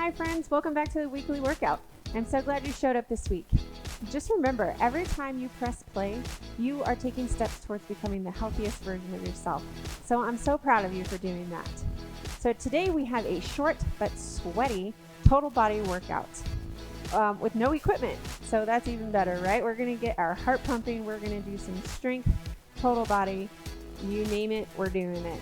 Hi friends, welcome back to the weekly workout. I'm so glad you showed up this week. Just remember, every time you press play, you are taking steps towards becoming the healthiest version of yourself. So I'm so proud of you for doing that. So today we have a short but sweaty total body workout with no equipment. So that's even better, right? We're gonna get our heart pumping, we're gonna do some strength, total body, you name it, we're doing it.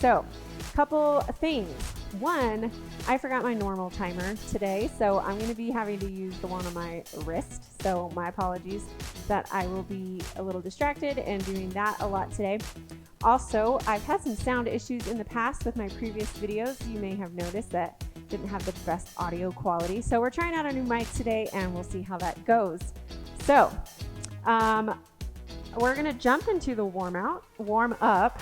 So, couple things. One, I forgot my normal timer today, so I'm going to be having to use the one on my wrist. So my apologies that I will be a little distracted and doing that a lot today. Also, I've had some sound issues in the past with my previous videos. You may have noticed that didn't have the best audio quality. So we're trying out a new mic today and we'll see how that goes. So we're going to jump into the warm up.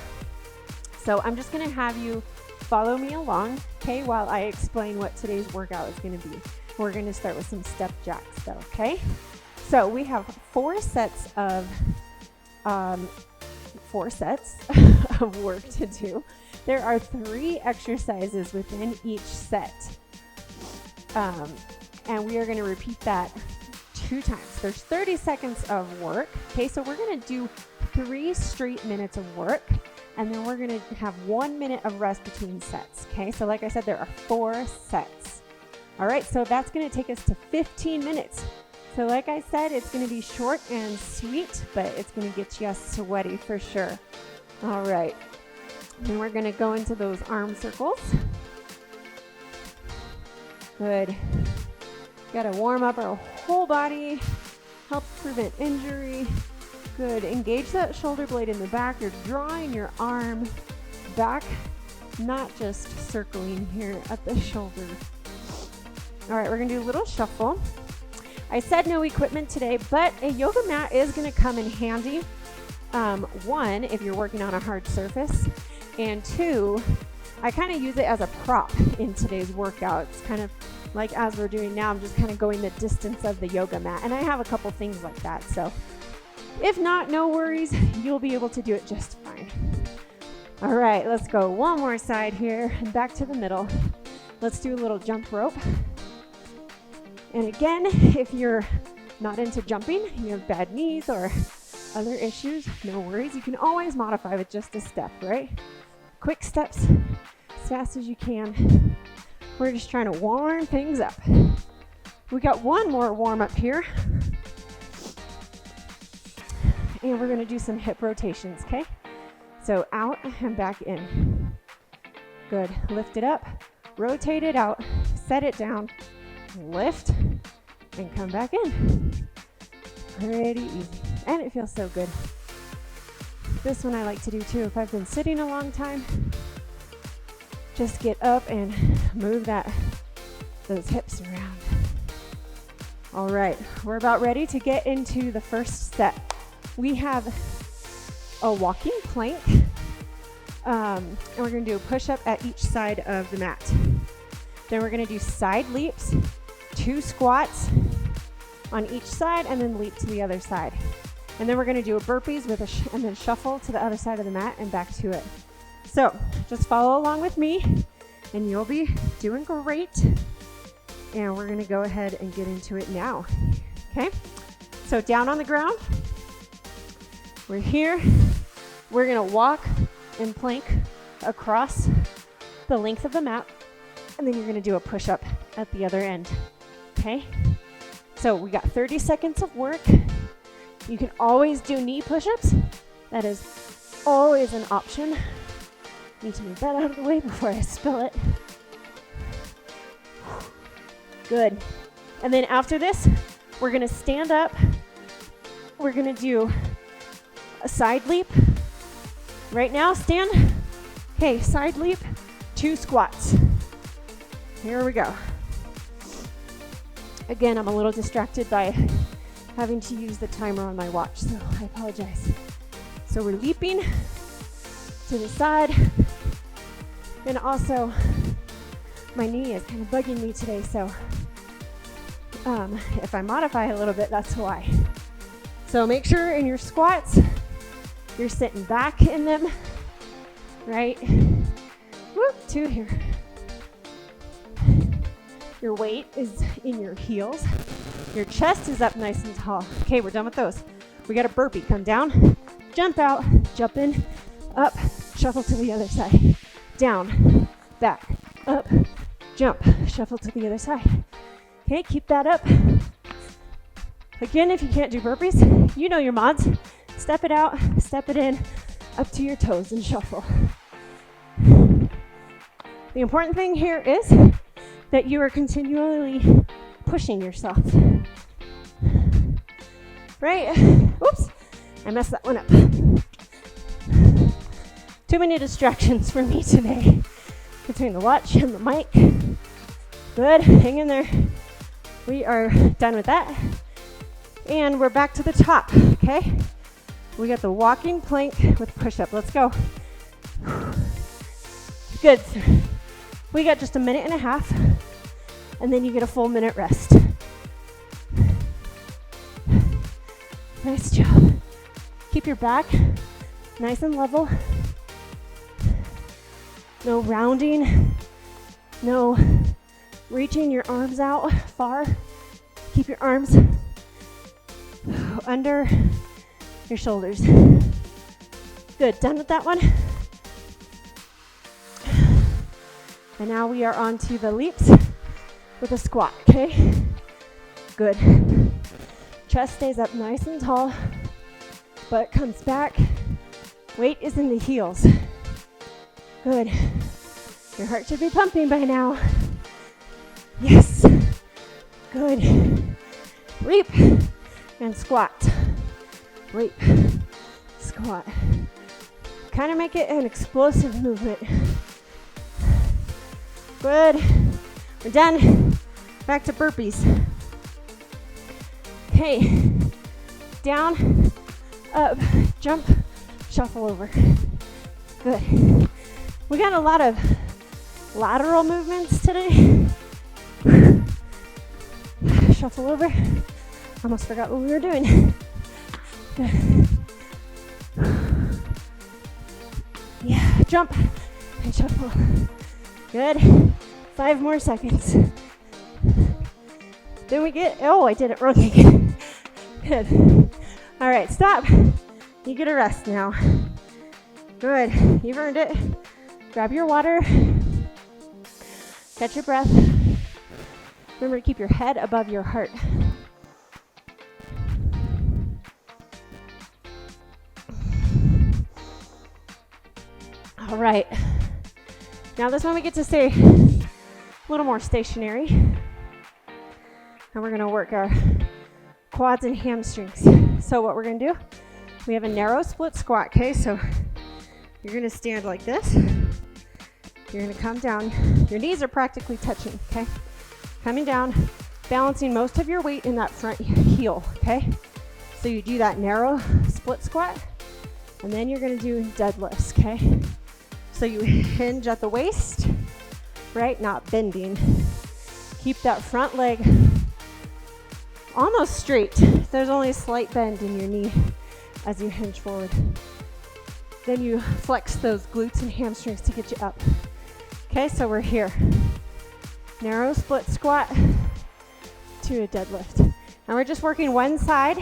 So I'm just going to have you follow me along, okay, while I explain what today's workout is going to be. We're going to start with some step jacks though, okay? So we have four sets of work to do. There are 3 exercises within each set. And we are going to repeat that 2 times. There's 30 seconds of work, okay? So we're going to do 3 straight minutes of work. And then we're going to have 1 minute of rest between sets. Okay, so like I said, there are 4 sets. All right, so that's going to take us to 15 minutes. So like I said, it's going to be short and sweet, but it's going to get you sweaty for sure. All right, then we're going to go into those arm circles. Good. Got to warm up our whole body, help prevent injury. Good. Engage that shoulder blade in the back. You're drawing your arm back, not just circling here at the shoulder. All right, we're going to do a little shuffle. I said no equipment today, but a yoga mat is going to come in handy. 1, if you're working on a hard surface, and 2, I kind of use it as a prop in today's workout. It's kind of like as we're doing now, I'm just kind of going the distance of the yoga mat, and I have a couple things like that. So if not, no worries, you'll be able to do it just fine. All right, let's go one more side here and back to the middle. Let's do a little jump rope. And again, if you're not into jumping, you have bad knees or other issues, no worries. You can always modify with just a step, right? Quick steps, as fast as you can. We're just trying to warm things up. We got one more warm up here. And we're going to do some hip rotations, okay? So out and back in. Good. Lift it up, rotate it out, set it down, lift, and come back in. Pretty easy. And it feels so good. This one I like to do too. If I've been sitting a long time, just get up and move those hips around. All right, we're about ready to get into the first set. We have a walking plank, and we're going to do a push-up at each side of the mat. Then we're going to do side leaps, 2 squats on each side, and then leap to the other side. And then we're going to do a burpees and then shuffle to the other side of the mat and back to it. So just follow along with me, and you'll be doing great. And we're going to go ahead and get into it now. Okay? So down on the ground. We're here. We're going to walk and plank across the length of the mat, and then you're going to do a push-up at the other end. Okay? So we got 30 seconds of work. You can always do knee push-ups. That is always an option. Need to move that out of the way before I spill it. Good. And then after this, we're going to stand up. We're going to do a side leap. Right now, stand. Okay, side leap, 2 squats. Here we go. Again, I'm a little distracted by having to use the timer on my watch, so I apologize. So we're leaping to the side. And also, my knee is kind of bugging me today, so if I modify a little bit, that's why. So make sure in your squats, you're sitting back in them, right? Whoop, 2 here. Your weight is in your heels. Your chest is up nice and tall. Okay, we're done with those. We got a burpee. Come down, jump out, jump in, up, shuffle to the other side. Down, back, up, jump, shuffle to the other side. Okay, keep that up. Again, if you can't do burpees, you know your mods. Step it out, step it in, up to your toes and shuffle. The important thing here is that you are continually pushing yourself. Right? Oops, I messed that one up. Too many distractions for me today between the watch and the mic. Good, hang in there. We are done with that. And we're back to the top, okay? We got the walking plank with push-up. Let's go. Good. We got just a minute and a half, and then you get a full minute rest. Nice job. Keep your back nice and level. No rounding. No reaching your arms out far. Keep your arms under your shoulders. Good, done with that one. And now we are on to the leaps with a squat, okay? Good. Chest stays up nice and tall, butt comes back. Weight is in the heels. Good. Your heart should be pumping by now. Yes. Good. Leap and squat. Leap, squat. Kind of make it an explosive movement. Good. We're done. Back to burpees. Okay. Down, up, jump, shuffle over. Good. We got a lot of lateral movements today. Shuffle over. Almost forgot what we were doing. Good. Yeah, jump and shuffle. Good. 5 more seconds. Then we get, oh, I did it wrong again. Good. All right, stop. You get a rest now. Good. You've earned it. Grab your water. Catch your breath. Remember to keep your head above your heart. All right. Now this one we get to stay a little more stationary. And we're going to work our quads and hamstrings. So what we're going to do, we have a narrow split squat, okay? So you're going to stand like this. You're going to come down. Your knees are practically touching, okay? Coming down, balancing most of your weight in that front heel, okay? So you do that narrow split squat, and then you're going to do deadlifts, okay? So you hinge at the waist, right? Not bending. Keep that front leg almost straight. There's only a slight bend in your knee as you hinge forward. Then you flex those glutes and hamstrings to get you up. Okay, so we're here. Narrow split squat to a deadlift. And we're just working one side,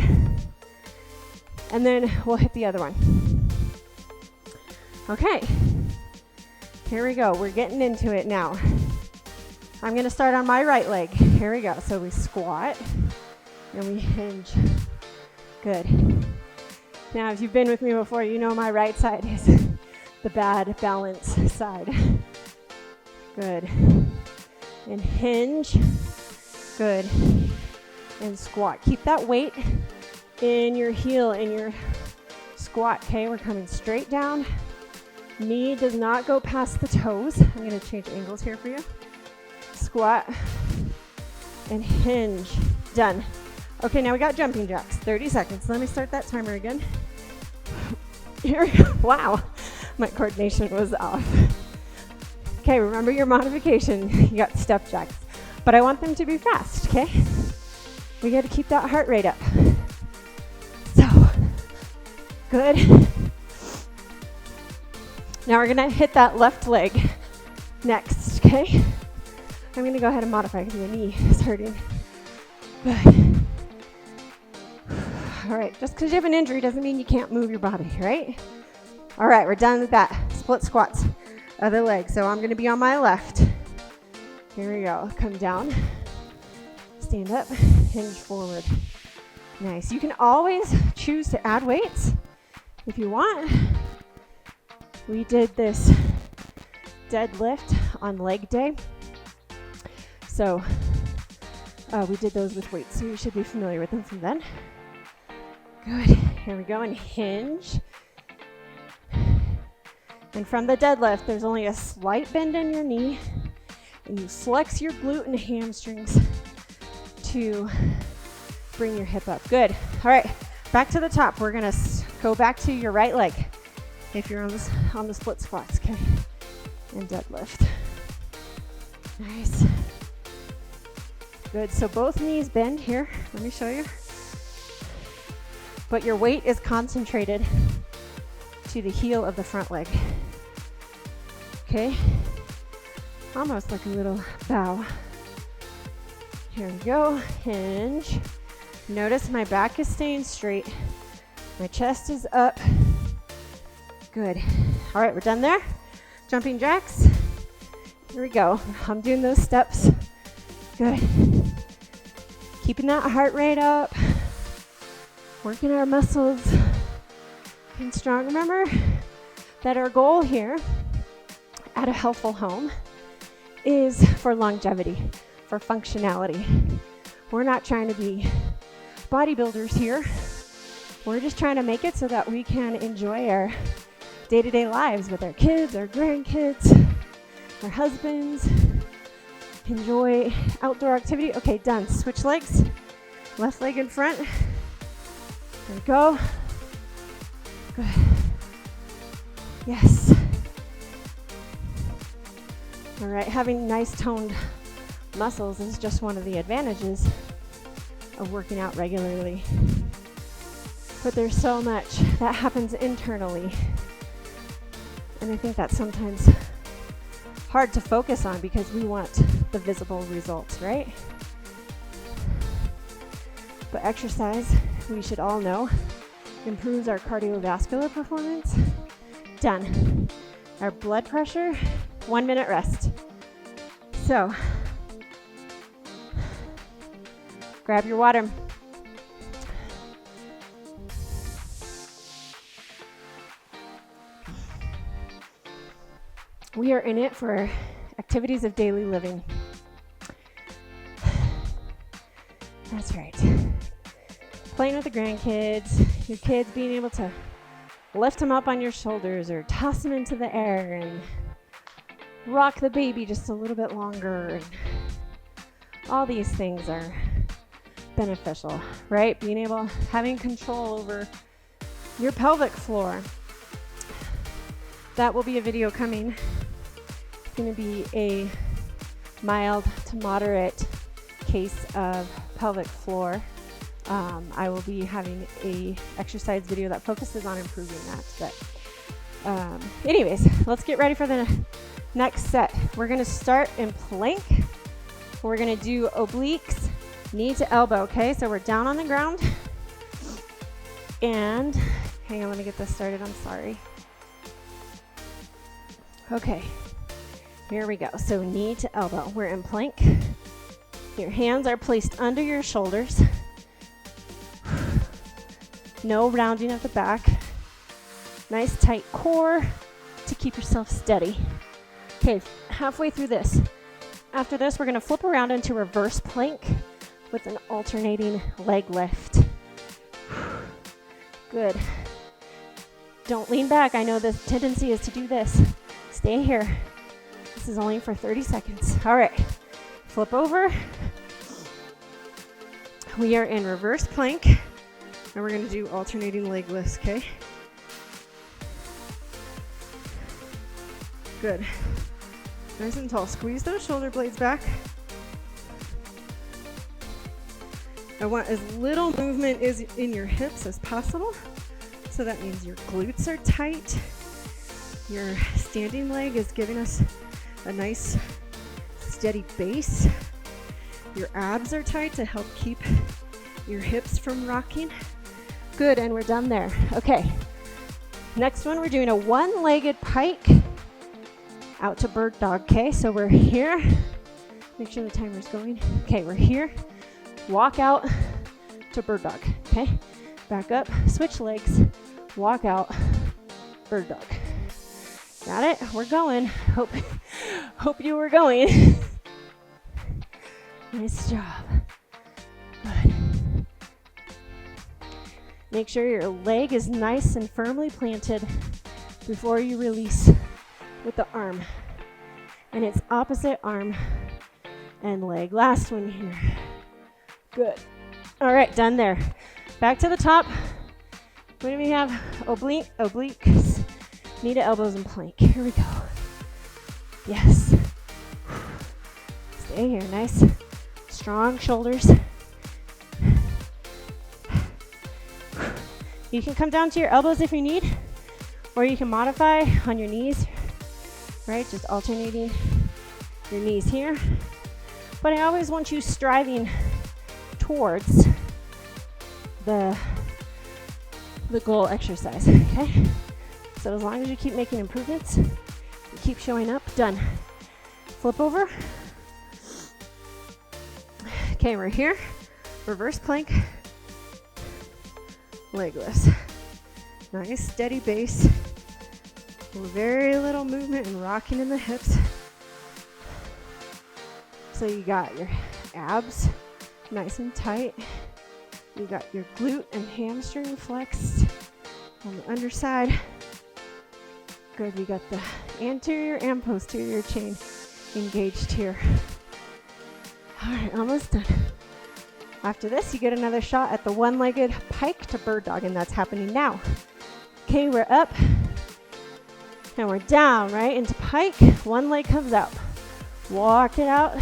and then we'll hit the other one. Okay. Here we go. We're getting into it now. I'm going to start on my right leg. Here we go. So we squat and we hinge. Good. Now, if you've been with me before, you know my right side is the bad balance side. Good. And hinge. Good. And squat. Keep that weight in your heel, in your squat. Okay, we're coming straight down. Knee does not go past the toes. I'm going to change angles here for you. Squat and hinge. Done. Okay, now we got jumping jacks. 30 seconds. Let me start that timer again. Here we go. Wow, my coordination was off. Okay, remember your modification. You got step jacks, but I want them to be fast, okay? We got to keep that heart rate up. So, good. Now we're gonna hit that left leg next, okay? I'm gonna go ahead and modify because my knee is hurting. Good. All right, just because you have an injury doesn't mean you can't move your body, right? All right, we're done with that. Split squats, other leg. So I'm gonna be on my left. Here we go, come down, stand up, hinge forward. Nice, you can always choose to add weights if you want. We did this deadlift on leg day. So we did those with weights, so you should be familiar with them from then. Good, here we go, and hinge. And from the deadlift, there's only a slight bend in your knee, and you flex your glute and hamstrings to bring your hip up. Good, all right, back to the top. We're gonna go back to your right leg if you're on the split squats, okay? And deadlift. Nice. Good, so both knees bend here. Let me show you. But your weight is concentrated to the heel of the front leg. Okay? Almost like a little bow. Here we go, hinge. Notice my back is staying straight. My chest is up. Good. All right, we're done there. Jumping jacks. Here we go. I'm doing those steps. Good. Keeping that heart rate up. Working our muscles. Getting strong. Remember that our goal here at a healthful home is for longevity, for functionality. We're not trying to be bodybuilders here. We're just trying to make it so that we can enjoy our day-to-day lives with our kids, our grandkids, our husbands, enjoy outdoor activity. Okay, done. Switch legs. Left leg in front. There we go. Good. Yes. All right, having nice toned muscles is just one of the advantages of working out regularly. But there's so much that happens internally. And I think that's sometimes hard to focus on because we want the visible results, right? But exercise, we should all know, improves our cardiovascular performance. Done. Our blood pressure, 1 minute rest. So, grab your water. We are in it for activities of daily living. That's right. Playing with the grandkids, your kids being able to lift them up on your shoulders or toss them into the air and rock the baby just a little bit longer. And all these things are beneficial, right? Being able, having control over your pelvic floor. That will be a video coming. It's going to be a mild to moderate case of pelvic floor. I will be having a exercise video that focuses on improving that. But anyways, let's get ready for the next set. We're going to start in plank. We're going to do obliques, knee to elbow. Okay, so we're down on the ground. And hang on, let me get this started. I'm sorry. Okay, here we go. So knee to elbow. We're in plank. Your hands are placed under your shoulders. No rounding of the back. Nice tight core to keep yourself steady. Okay, halfway through this. After this, we're going to flip around into reverse plank with an alternating leg lift. Good. Don't lean back. I know the tendency is to do this. Stay here. This is only for 30 seconds. All right. Flip over. We are in reverse plank. And we're going to do alternating leg lifts, okay? Good. Nice and tall. Squeeze those shoulder blades back. I want as little movement as in your hips as possible. So that means your glutes are tight. Your standing leg is giving us a nice steady base. Your abs are tight to help keep your hips from rocking. Good, and we're done there. Okay, next one, we're doing a one-legged pike out to bird dog, okay? So we're here. Make sure the timer's going. Okay, we're here. Walk out to bird dog, okay? Back up, switch legs, walk out, bird dog. Got it? We're going. Hope you were going. Nice job. Good. Make sure your leg is nice and firmly planted before you release with the arm. And it's opposite arm and leg. Last one here. Good. All right, done there. Back to the top. What do we have? Obliques, knee to elbows and plank. Here we go. Yes. Stay here. Nice. Strong shoulders. You can come down to your elbows if you need, or you can modify on your knees, right? Just alternating your knees here. But I always want you striving towards the goal exercise, okay? So as long as you keep making improvements, you keep showing up, done. Flip over. Okay, we're here. Reverse plank. Legless. Nice steady base. Very little movement and rocking in the hips. So you got your abs nice and tight. You got your glute and hamstring flexed on the underside. Good, we got the anterior and posterior chain engaged here. All right, almost done. After this, you get another shot at the one-legged pike to bird dog, and that's happening now. Okay, we're up, and we're down, right, into pike. One leg comes out. Walk it out.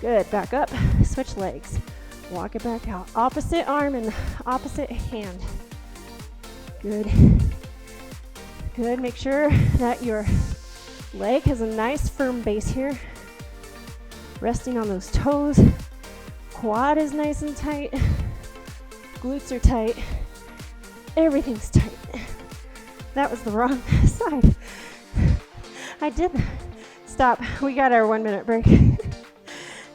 Good, back up, switch legs. Walk it back out. Opposite arm and opposite hand. Good. Good, make sure that your leg has a nice firm base here. Resting on those toes. Quad is nice and tight. Glutes are tight. Everything's tight. That was the wrong side. I did. Stop. We got our 1 minute break.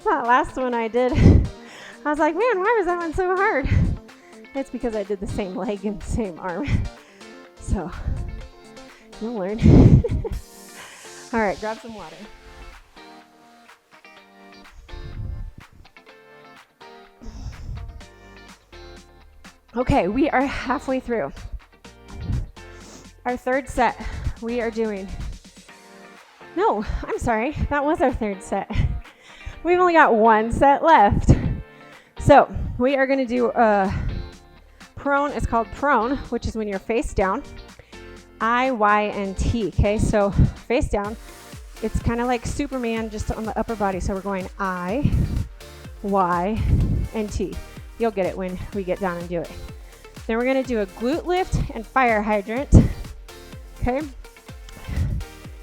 That last one I did, I was like, man, why was that one so hard? It's because I did the same leg and same arm. So, you'll learn. All right, grab some water. Okay, we are halfway through. Our third set, we are doing, no, I'm sorry, that was our third set. We've only got one set left. So we are gonna do a prone, it's called prone, which is when you're face down. I, Y, and T, okay? So face down, it's kind of like Superman just on the upper body. So we're going I, Y, and T. You'll get it when we get down and do it. Then we're gonna do a glute lift and fire hydrant, okay?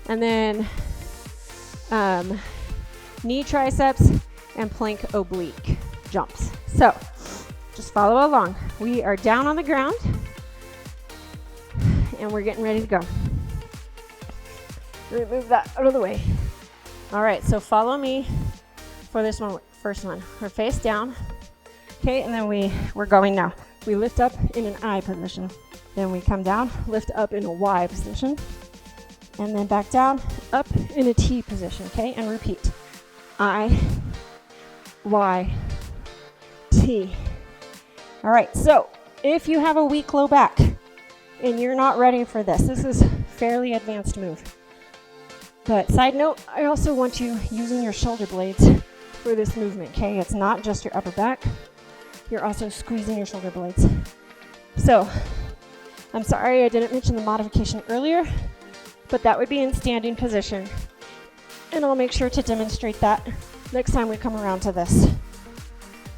And then knee triceps and plank oblique jumps. So just follow along. We are down on the ground and we're getting ready to go. Remove that out of the way. All right, so follow me for this one, first one. We're face down. Okay, and then we're going now. We lift up in an I position. Then we come down, lift up in a Y position. And then back down, up in a T position, okay? And repeat. I, Y, T. All right, so if you have a weak low back and you're not ready for this, this is a fairly advanced move. But side note, I also want you using your shoulder blades for this movement, okay? It's not just your upper back. You're also squeezing your shoulder blades. So, I'm sorry I didn't mention the modification earlier, but that would be in standing position. And I'll make sure to demonstrate that next time we come around to this.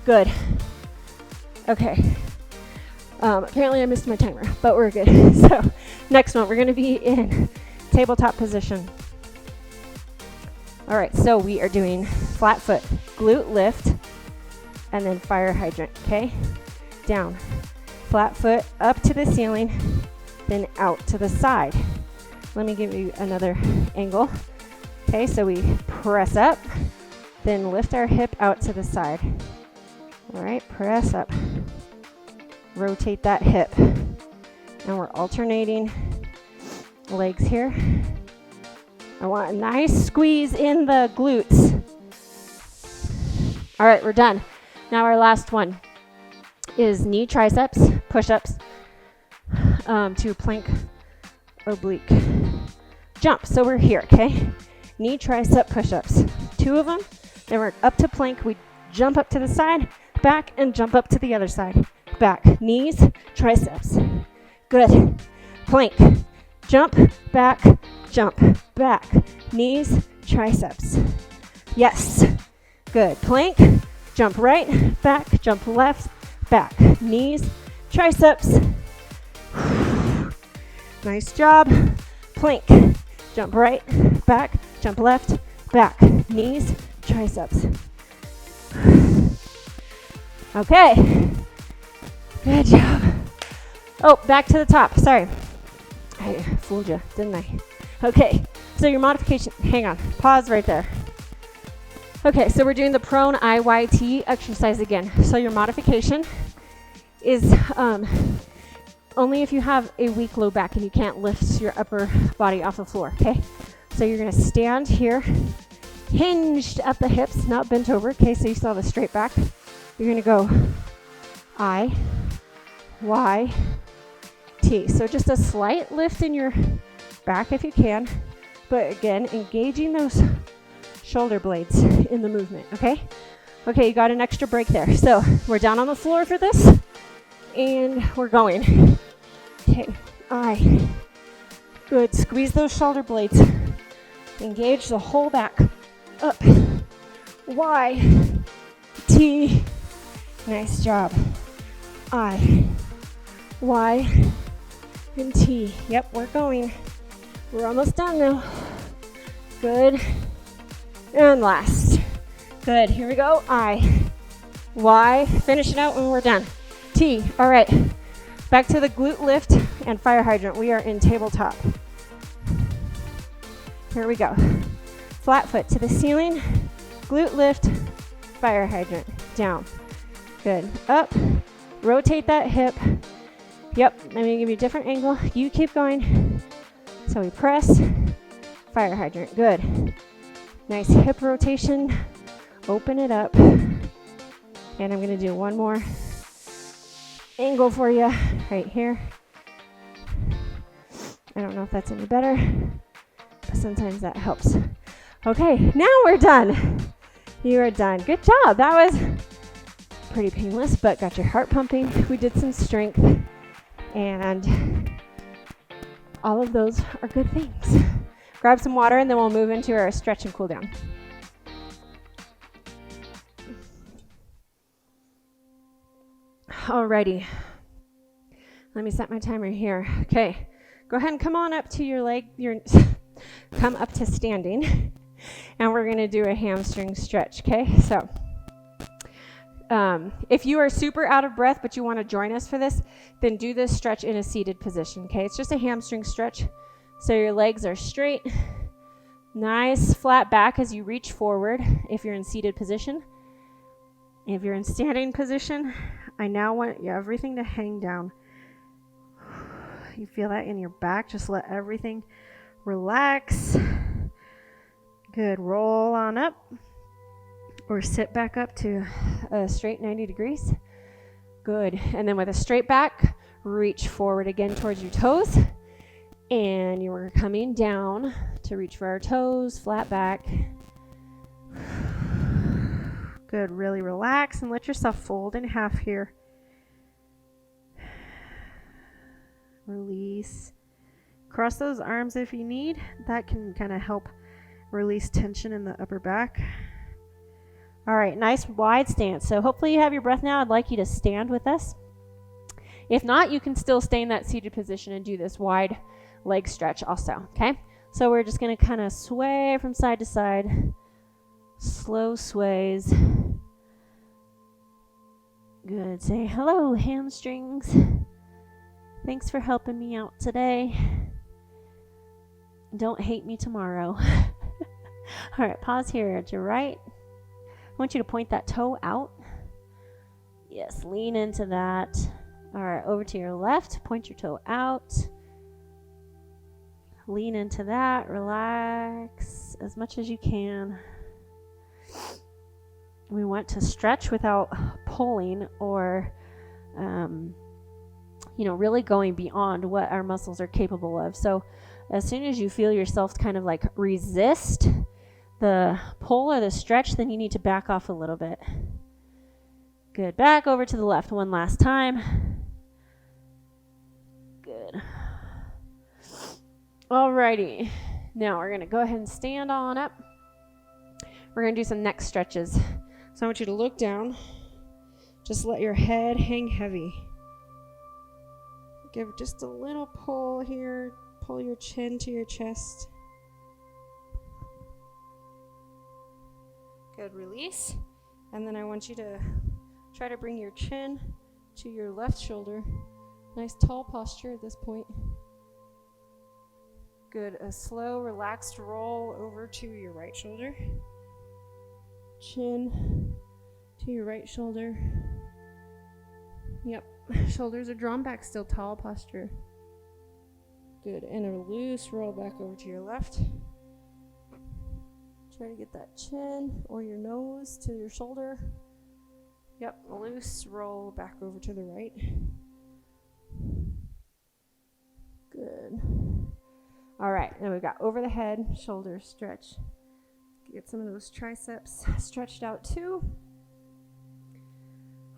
Good. Okay. Apparently I missed my timer, but we're good. So, next one, we're gonna be in tabletop position. All right, so we are doing flat foot, glute lift, and then fire hydrant, okay? Down, flat foot up to the ceiling, then out to the side. Let me give you another angle. Okay, so we press up, then lift our hip out to the side. All right, press up, rotate that hip. And we're alternating legs here. I want a nice squeeze in the glutes. All right, we're done. Now our last one is knee triceps, push-ups to plank oblique jump. So we're here, okay? Knee tricep push-ups, 2 of them. Then we're up to plank. We jump up to the side, back, and jump up to the other side. Back, knees, triceps. Good. Plank, jump, back, knees, triceps. Yes. Good. Plank, jump right, back, jump left, back, knees, triceps. Nice job. Plank, jump right, back, jump left, back, knees, triceps. Okay. Good job. Oh, back to the top. Sorry. I fooled you, didn't I? Okay, so your modification, hang on, pause right there. Okay, so we're doing the prone IYT exercise again. So your modification is only if you have a weak low back and you can't lift your upper body off the floor, okay? So you're gonna stand here, hinged at the hips, not bent over, okay? So you still have a straight back. You're gonna go I, Y, T. So just a slight lift in your back if you can, but again, engaging those shoulder blades in the movement, okay? Okay, you got an extra break there. So we're down on the floor for this, and we're going. Okay, I. Good, squeeze those shoulder blades. Engage the whole back. Up, Y, T. Nice job. I, Y, and T. Yep, we're going. We're almost done now. Good. And last. Good. Here we go. I, Y. Finish it out when we're done. T. All right. Back to the glute lift and fire hydrant. We are in tabletop. Here we go. Flat foot to the ceiling. Glute lift. Fire hydrant. Down. Good. Up. Rotate that hip. Yep. I'm going to give you a different angle. You keep going. So we press. Fire hydrant. Good. Nice hip rotation. Open it up. And I'm going to do one more angle for you right here. I don't know if that's any better, but sometimes that helps. Okay, now we're done. You are done. Good job. That was pretty painless, but got your heart pumping. We did some strength, and all of those are good things. Grab some water, and then we'll move into our stretch and cool down. Alrighty. Let me set my timer here. Okay. Go ahead and come on up to your leg. Come up to standing. And we're going to do a hamstring stretch, okay? So if you are super out of breath but you want to join us for this, then do this stretch in a seated position, okay? It's just a hamstring stretch. So your legs are straight. Nice flat back as you reach forward if you're in seated position. If you're in standing position, I now want everything to hang down. You feel that in your back. Just let everything relax. Good. Roll on up. Or sit back up to a straight 90 degrees. Good. And then with a straight back, reach forward again towards your toes. And you are coming down to reach for our toes, flat back. Good. Really relax and let yourself fold in half here. Release. Cross those arms if you need. That can kind of help release tension in the upper back. All right, nice wide stance. So hopefully you have your breath now. I'd like you to stand with us. If not, you can still stay in that seated position and do this wide leg stretch also, okay? So we're just going to kind of sway from side to side. Slow sways. Good. Say hello, hamstrings. Thanks for helping me out today. Don't hate me tomorrow. All right, pause here at your right. I want you to point that toe out. Yes, lean into that. All right, over to your left, point your toe out. Lean into that, relax as much as you can. We want to stretch without pulling or, really going beyond what our muscles are capable of. So as soon as you feel yourself kind of like resist the pull or the stretch, then you need to back off a little bit. Good. Back over to the left one last time. Good. Alrighty. Now we're going to go ahead and stand on up. We're going to do some neck stretches. So I want you to look down. Just let your head hang heavy. Give just a little pull here. Pull your chin to your chest. Good. Release. And then I want you to try to bring your chin to your left shoulder. Nice tall posture at this point. Good. A slow, relaxed roll over to your right shoulder. Chin to your right shoulder. Yep. Shoulders are drawn back, still tall posture. Good. And a loose roll back over to your left. Try to get that chin or your nose to your shoulder. Yep. Loose roll back over to the right. Good. All right. Now we've got over the head, shoulder stretch. Get some of those triceps stretched out too.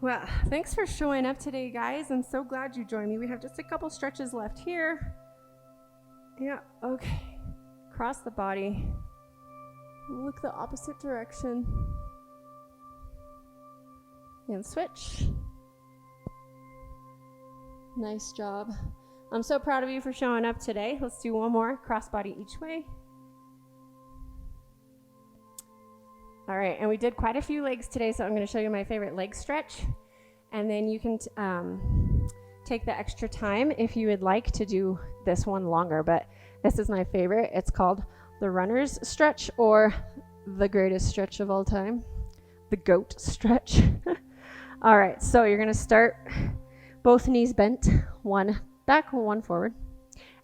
Well, thanks for showing up today, guys. I'm so glad you joined me. We have just a couple stretches left here. Yeah, okay. Cross the body. Look the opposite direction. And switch. Nice job. I'm so proud of you for showing up today. Let's do one more. Cross body each way. All right, and we did quite a few legs today, so I'm going to show you my favorite leg stretch. And then you can take the extra time if you would like to do this one longer, but this is my favorite. It's called the runner's stretch, or the greatest stretch of all time, the goat stretch. All right, so you're going to start both knees bent, one back, one forward,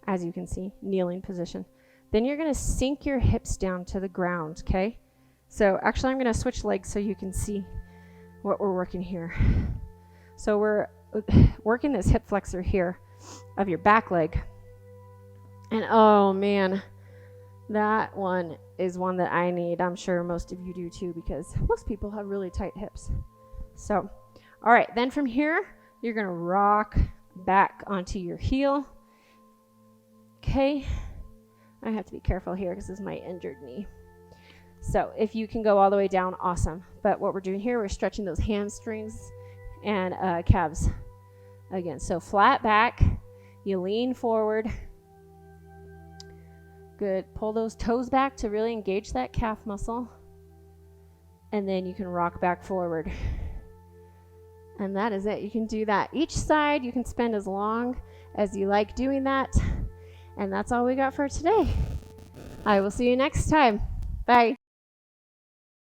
as you can see, kneeling position. Then you're going to sink your hips down to the ground, okay? So actually, I'm going to switch legs so you can see what we're working here. So we're working this hip flexor here of your back leg. And oh man, that one is one that I need. I'm sure most of you do too, because most people have really tight hips. So, all right, then from here, you're going to rock back onto your heel. Okay. I have to be careful here because this is my injured knee. So if you can go all the way down, awesome. But what we're doing here, we're stretching those hamstrings and calves again. So flat back, you lean forward. Good. Pull those toes back to really engage that calf muscle. And then you can rock back forward. And that is it. You can do that each side. You can spend as long as you like doing that. And that's all we got for today. I will see you next time. Bye.